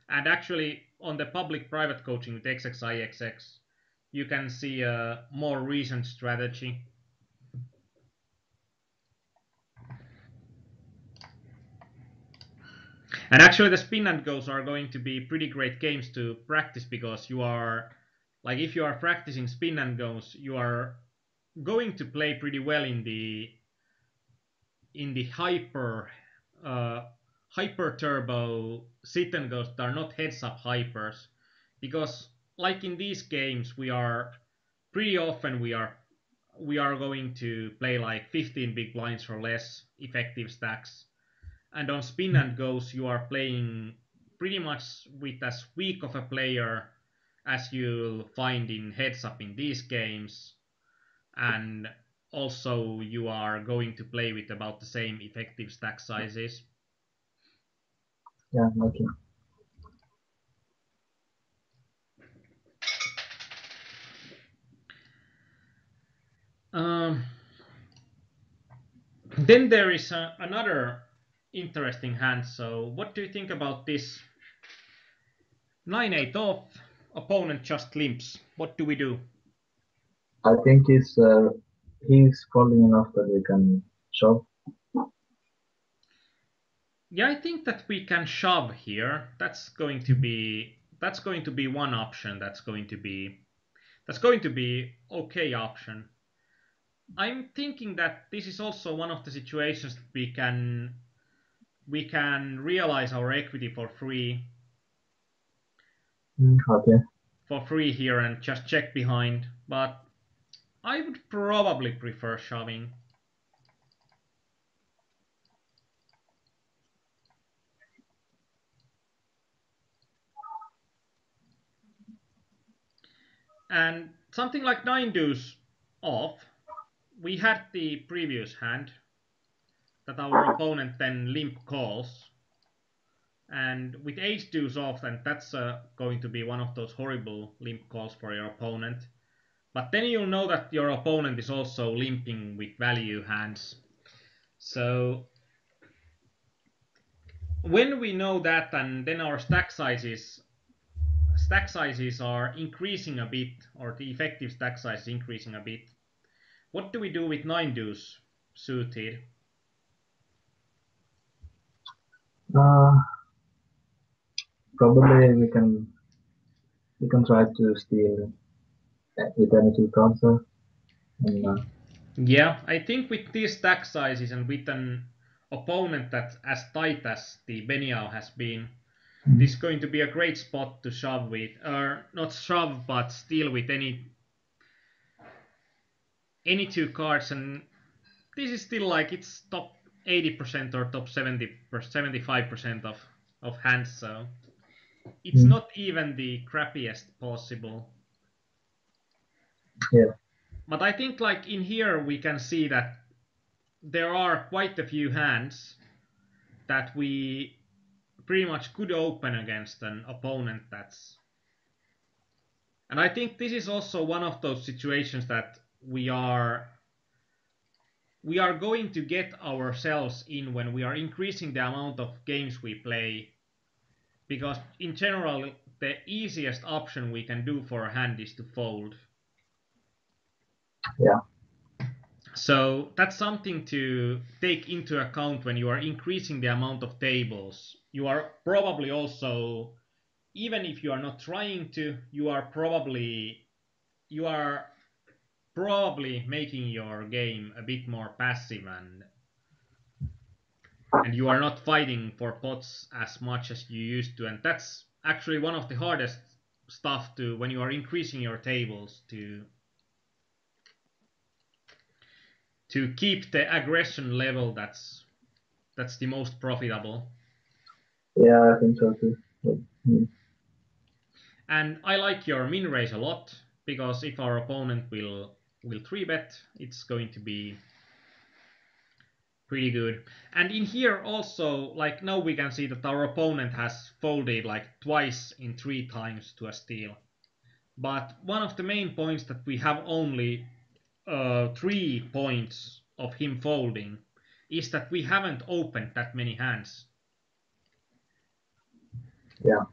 And actually, on the public private coaching with XXIXX, you can see a more recent strategy. And actually, the spin and goes are going to be pretty great games to practice because you are, like, if you are practicing spin and goes, you are going to play pretty well in the hyper turbo sit and goes that are not heads up hypers, because like in these games we are pretty often we are going to play like 15 big blinds or less effective stacks, and on spin and goes you are playing pretty much with as weak of a player as you'll find in heads up in these games, and also you are going to play with about the same effective stack sizes. Yeah, okay. Then there is another interesting hand. So what do you think about this? 9-8 off, opponent just limps. What do we do? I think he's folding enough that we can shove. Yeah, I think that we can shove here. That's going to be one option. That's going to be okay option. I'm thinking that this is also one of the situations that we can realize our equity for free. Okay. For free here and just check behind, but I would probably prefer shoving. And something like 9 deuce off, we had the previous hand that our opponent then limp calls. And with ace deuce off, and that's going to be one of those horrible limp calls for your opponent. But then you'll know that your opponent is also limping with value hands. So when we know that, and then our stack sizes are increasing a bit, or the effective stack size is increasing a bit, What do we do with 9 deuce suited? Uh, Probably we can try to steal with any two cards there. And Yeah, I think with these stack sizes and with an opponent that's as tight as the Beniao has been, this is going to be a great spot to shove with, or not shove, but steal with any two cards. And this is still like it's top 80% or top 75% of hands, so it's mm, not even the crappiest possible. yeah, But I think like in here we can see that there are quite a few hands that we pretty much could open against an opponent that's. And I think this is also one of those situations that we are going to get ourselves in when we are increasing the amount of games we play, because in general the easiest option we can do for a hand is to fold. yeah, So that's something to take into account when you are increasing the amount of tables. You are probably also, even if you are not trying to, you are probably making your game a bit more passive, and you are not fighting for pots as much as you used to. And that's actually one of the hardest stuff to when you are increasing your tables to keep the aggression level that's the most profitable. yeah. I think so too. Mm, And I like your min raise a lot, because if our opponent will 3-bet, it's going to be pretty good. And in here also, like now we can see that our opponent has folded like twice in 3 times to a steal. But one of the main points that we have only 3 points of him folding is that we haven't opened that many hands. yeah,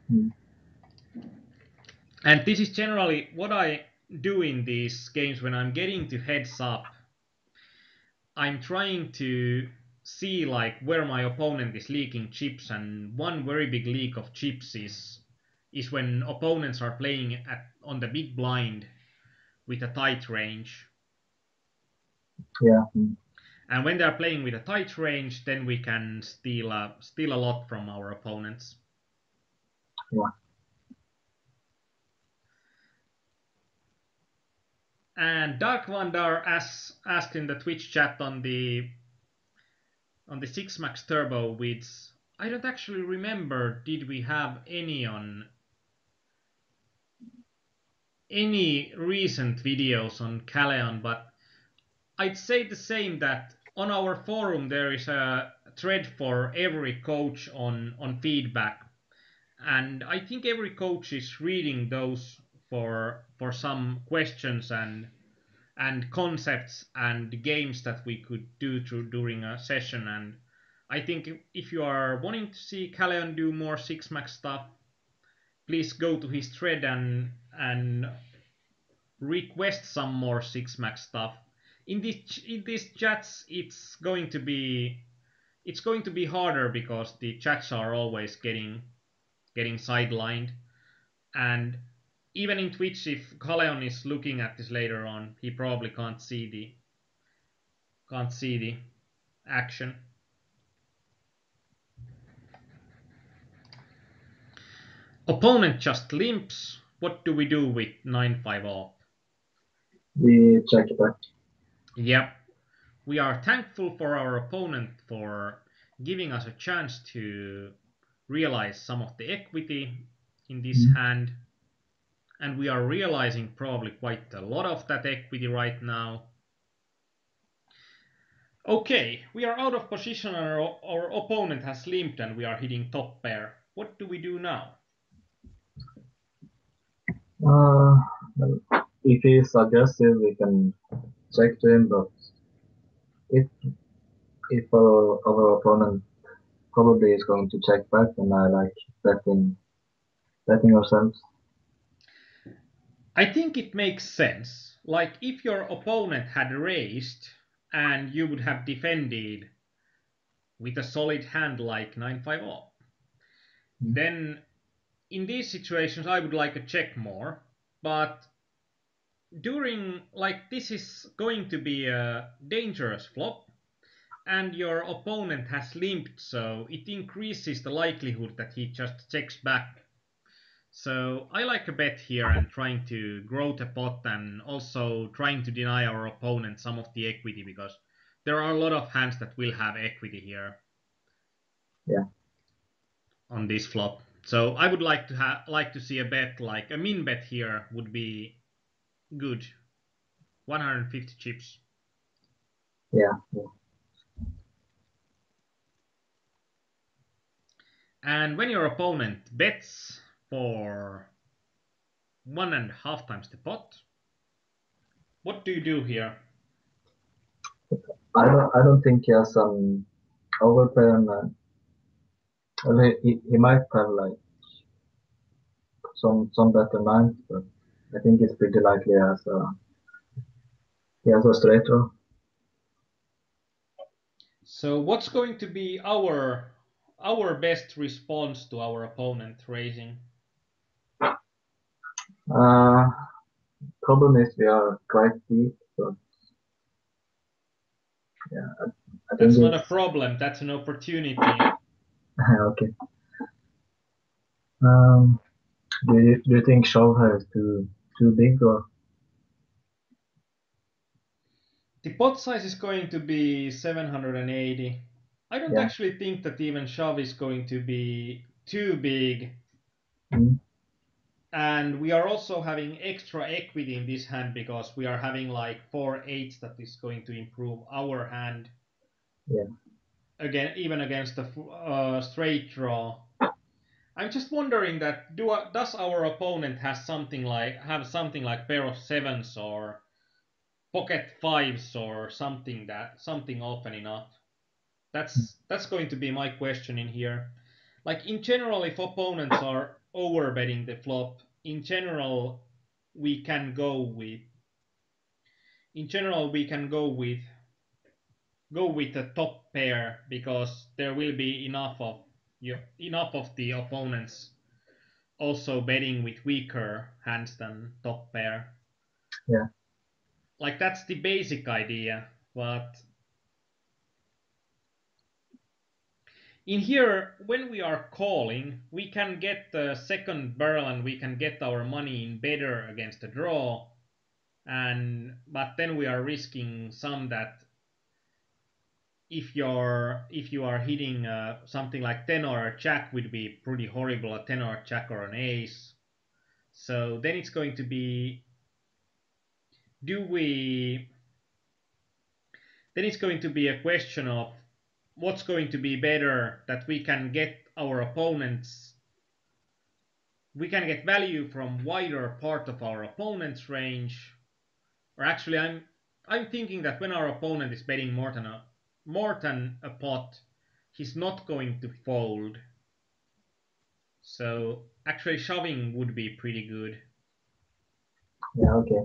And this is generally what I do in these games when I'm getting to heads up. I'm trying to see like where my opponent is leaking chips, and one very big leak of chips is when opponents are playing on the big blind with a tight range. yeah, And when they are playing with a tight range, then we can steal a lot from our opponents. yeah. And Dark Vandar asked in the Twitch chat on the 6 Max Turbo widths. I don't actually remember, did we have any on any recent videos on Kaleon, but I'd say the same, that on our forum there is a thread for every coach on feedback, and I think every coach is reading those for some questions and concepts and games that we could do during a session. And I think if you are wanting to see Kaleon do more 6 max stuff, please go to his thread and request some more 6 max stuff. In these chats, it's going to be harder because the chats are always getting sidelined. And even in Twitch, if Kaleon is looking at this later on, he probably can't see the action. Opponent just limps. What do we do with 9-5 off? We check back. Yep. We are thankful for our opponent for giving us a chance to realize some of the equity in this hand. And we are realizing probably quite a lot of that equity right now. Okay, we are out of position and our opponent has limped and we are hitting top pair. What do we do now? Well, if he's aggressive, we can check to him, but if if our opponent probably is going to check back, then I like betting ourselves. I think it makes sense. Like if your opponent had raised and you would have defended with a solid hand like 9-5 then in these situations I would like a check more. But during, like, this is going to be a dangerous flop and your opponent has limped, so it increases the likelihood that he just checks back. So I like a bet here and trying to grow the pot and also trying to deny our opponent some of the equity, because there are a lot of hands that will have equity here. Yeah. On this flop. So I would like to see a bet, like a min bet here would be good. 150 chips. Yeah. And when your opponent bets for 1.5 times the pot, what do you do here? I don't think he has some overplay on. Well, he might have like some better lines, but I think it's pretty likely he has a straight draw. So what's going to be our best response to our opponent raising? Uh, Problem is we are quite deep, so yeah, I think That's not a it's problem, that's an opportunity. okay. Um, do you think shove here is too big or The pot size is going to be 780. I don't yeah? actually think that even shove is going to be too big. Mm, And we are also having extra equity in this hand because we are having like 4 8s that is going to improve our hand yeah, again, even against the straight draw. I'm just wondering that does our opponent have something like pair of sevens or pocket fives or something often enough? That's going to be my question in here. Like in general, if opponents are overbetting the flop, in general we can go with the top pair because there will be enough of the opponents also betting with weaker hands than top pair. yeah, Like that's the basic idea, but in here, when we are calling, we can get the second barrel and we can get our money in better against the draw. But then we are risking some that if you are hitting something like 10 or a jack would be pretty horrible, a 10 or a jack or an ace. So then it's going to be do we then it's going to be a question of what's going to be better, that we can get our opponents we can get value from wider part of our opponent's range, or actually I'm thinking that when our opponent is betting more than a pot, he's not going to fold. So actually shoving would be pretty good. yeah. Okay.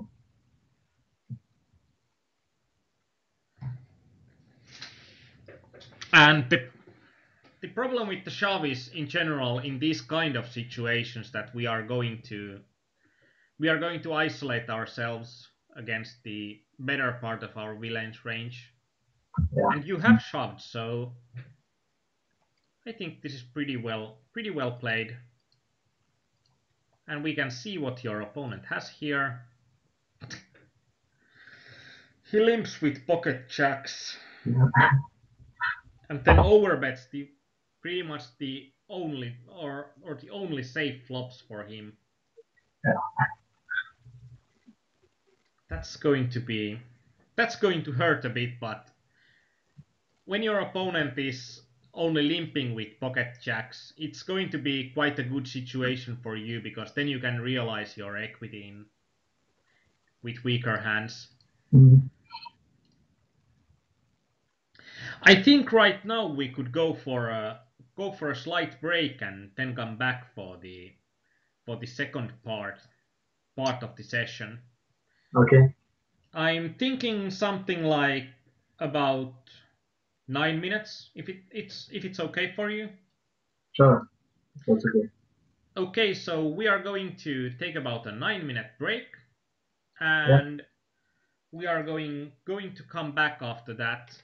And the problem with the shove is in general in these kind of situations that we are going to isolate ourselves against the better part of our villain's range. Yeah, And you have shoved, so I think this is pretty well played. And we can see what your opponent has here. He limps with pocket jacks yeah, and then overbets the pretty much the only or the only safe flops for him. yeah, That's going to hurt a bit, but when your opponent is only limping with pocket jacks, it's going to be quite a good situation for you because then you can realize your equity with weaker hands. mm, I think right now we could go for a slight break and then come back for the second part of the session. okay. I'm thinking something like about 9 minutes, if it's okay for you. Sure, that's okay. Okay, so we are going to take about a 9 minute break, Yeah, and we are going to come back after that.